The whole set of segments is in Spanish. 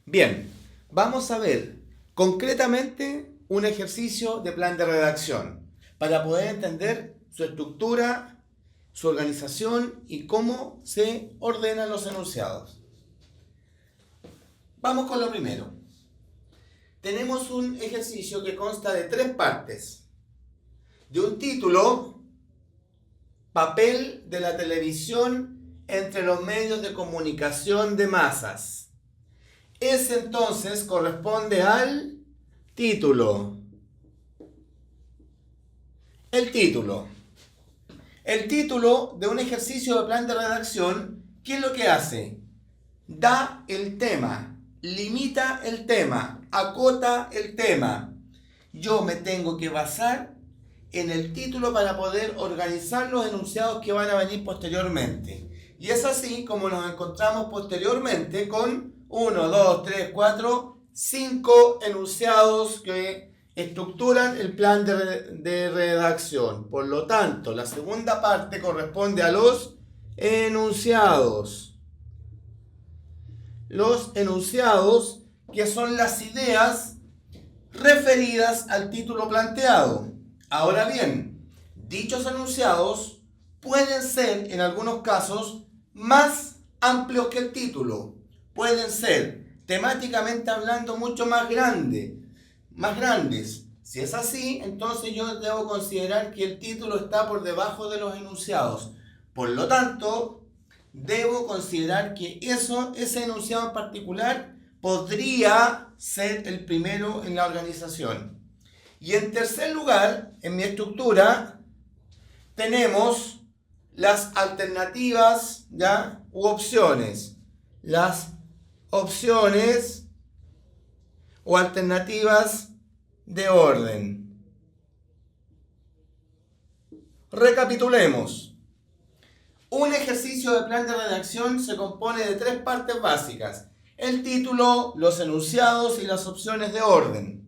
Bien, vamos a ver concretamente un ejercicio de plan de redacción para poder entender su estructura, su organización y cómo se ordenan los enunciados. Vamos con lo primero. Tenemos un ejercicio que consta de 3 partes. De un título, papel de la televisión entre los medios de comunicación de masas. Ese entonces corresponde al título. El título. El título de un ejercicio de plan de redacción, ¿qué es lo que hace? Da el tema, limita el tema, acota el tema. Yo me tengo que basar en el título para poder organizar los enunciados que van a venir posteriormente. Y es así como nos encontramos posteriormente con 1, 2, 3, 4, 5 enunciados que estructuran el plan de redacción. Por lo tanto, la segunda parte corresponde a los enunciados. Los enunciados, que son las ideas referidas al título planteado. Ahora bien, dichos enunciados pueden ser, en algunos casos, más amplios que el título. Pueden ser, temáticamente hablando, mucho más grandes. Si es así, entonces yo debo considerar que el título está por debajo de los enunciados. Por lo tanto, debo considerar que ese enunciado en particular podría ser el primero en la organización. Y en tercer lugar, en mi estructura, tenemos las alternativas, ¿ya? U opciones. Las opciones o alternativas de orden. Recapitulemos. Un ejercicio de plan de redacción se compone de 3 partes básicas: el título, los enunciados y las opciones de orden.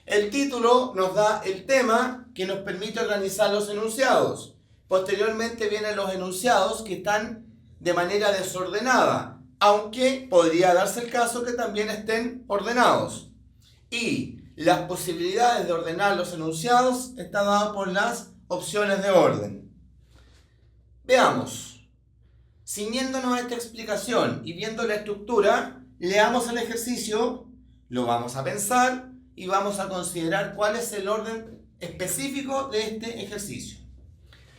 El título nos da el tema que nos permite organizar los enunciados. Posteriormente vienen los enunciados que están de manera desordenada, aunque podría darse el caso que también estén ordenados. Y las posibilidades de ordenar los enunciados están dadas por las opciones de orden. Veamos. Ciñéndonos a esta explicación y viendo la estructura, leamos el ejercicio, lo vamos a pensar y vamos a considerar cuál es el orden específico de este ejercicio.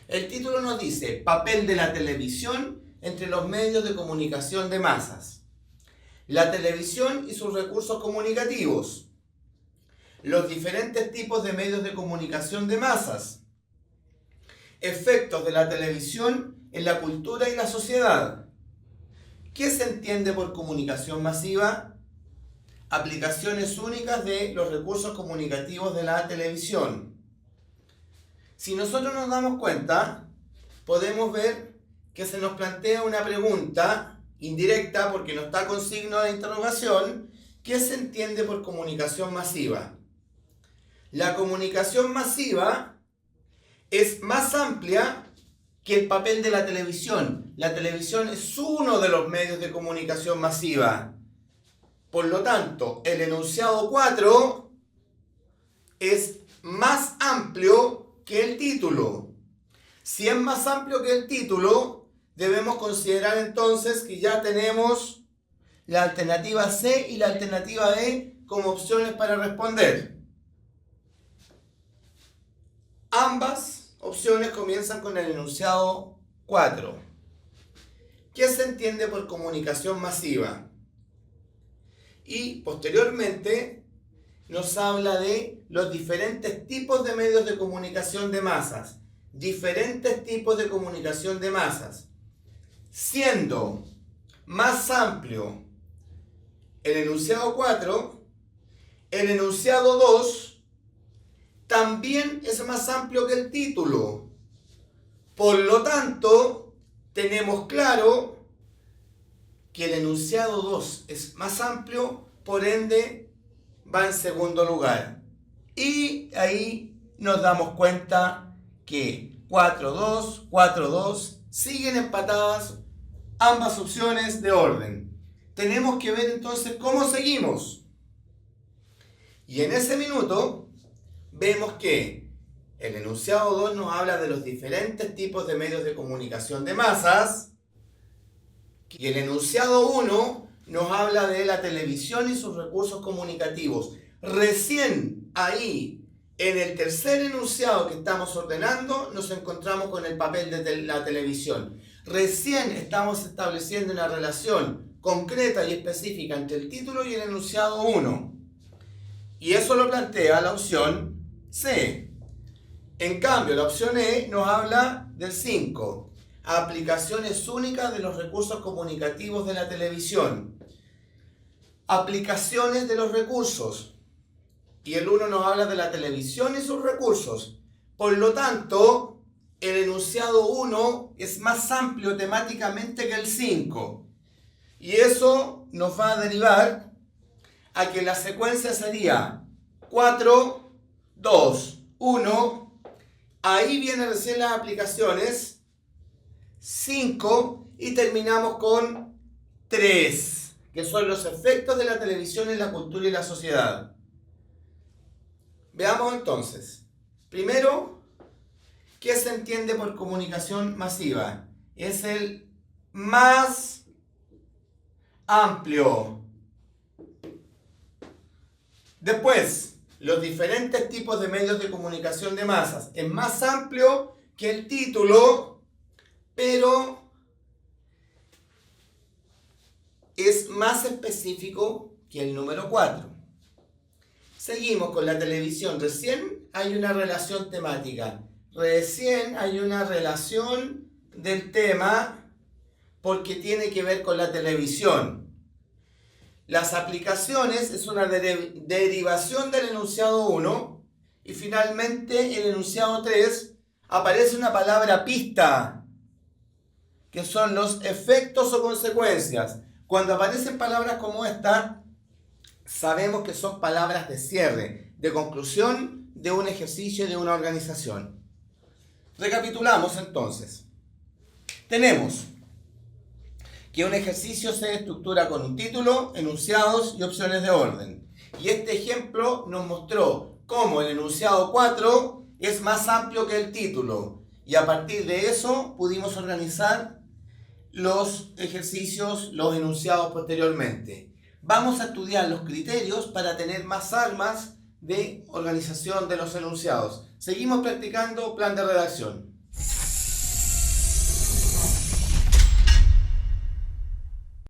El título nos dice: papel de la televisión entre los medios de comunicación de masas. La televisión y sus recursos comunicativos. Los diferentes tipos de medios de comunicación de masas. Efectos de la televisión en la cultura y la sociedad. ¿Qué se entiende por comunicación masiva? Aplicaciones únicas de los recursos comunicativos de la televisión. Si nosotros nos damos cuenta, podemos ver que se nos plantea una pregunta indirecta porque no está con signo de interrogación. ¿Qué se entiende por comunicación masiva? La comunicación masiva es más amplia que el papel de la televisión. La televisión es uno de los medios de comunicación masiva. Por lo tanto, el enunciado 4 es más amplio que el título. Si es más amplio que el título, debemos considerar entonces que ya tenemos la alternativa C y la alternativa D como opciones para responder. Ambas opciones comienzan con el enunciado 4. ¿Qué se entiende por comunicación masiva? Y posteriormente nos habla de los diferentes tipos de medios de comunicación de masas. Diferentes tipos de comunicación de masas. Siendo más amplio el enunciado 4, el enunciado 2 también es más amplio que el título. Por lo tanto, tenemos claro que el enunciado 2 es más amplio, por ende va en segundo lugar. Y ahí nos damos cuenta que 4-2 siguen empatadas ambas opciones de orden. tenemos que ver entonces cómo seguimos. Y en ese minuto vemos que el enunciado 2 nos habla de los diferentes tipos de medios de comunicación de masas y el enunciado 1 nos habla de la televisión y sus recursos comunicativos. Recién ahí, en el tercer enunciado que estamos ordenando, nos encontramos con el papel de la televisión. Recién estamos estableciendo una relación concreta y específica entre el título y el enunciado 1. Y eso lo plantea la opción C. En cambio, la opción E nos habla del 5. Aplicaciones únicas de los recursos comunicativos de la televisión. Aplicaciones de los recursos. Y el 1 nos habla de la televisión y sus recursos. Por lo tanto, el enunciado 1 es más amplio temáticamente que el 5. Y eso nos va a derivar a que la secuencia sería 4, 2, 1. Ahí vienen recién las aplicaciones. 5 y terminamos con 3, que son los efectos de la televisión en la cultura y la sociedad. Veamos entonces. Primero, ¿qué se entiende por comunicación masiva? Es el más amplio. Después, los diferentes tipos de medios de comunicación de masas. Es más amplio que el título, pero es más específico que el número 4. Seguimos con la televisión. Recién hay una relación temática. Recién hay una relación del tema porque tiene que ver con la televisión. Las aplicaciones es una derivación del enunciado 1 y finalmente el enunciado 3 aparece una palabra pista, que son los efectos o consecuencias. Cuando aparecen palabras como esta, sabemos que son palabras de cierre, de conclusión de un ejercicio de una organización. Recapitulamos entonces. Tenemos que un ejercicio se estructura con un título, enunciados y opciones de orden. Y este ejemplo nos mostró cómo el enunciado 4 es más amplio que el título. Y a partir de eso pudimos organizar los ejercicios, los enunciados posteriormente. Vamos a estudiar los criterios para tener más armas de organización de los enunciados. Seguimos practicando plan de redacción.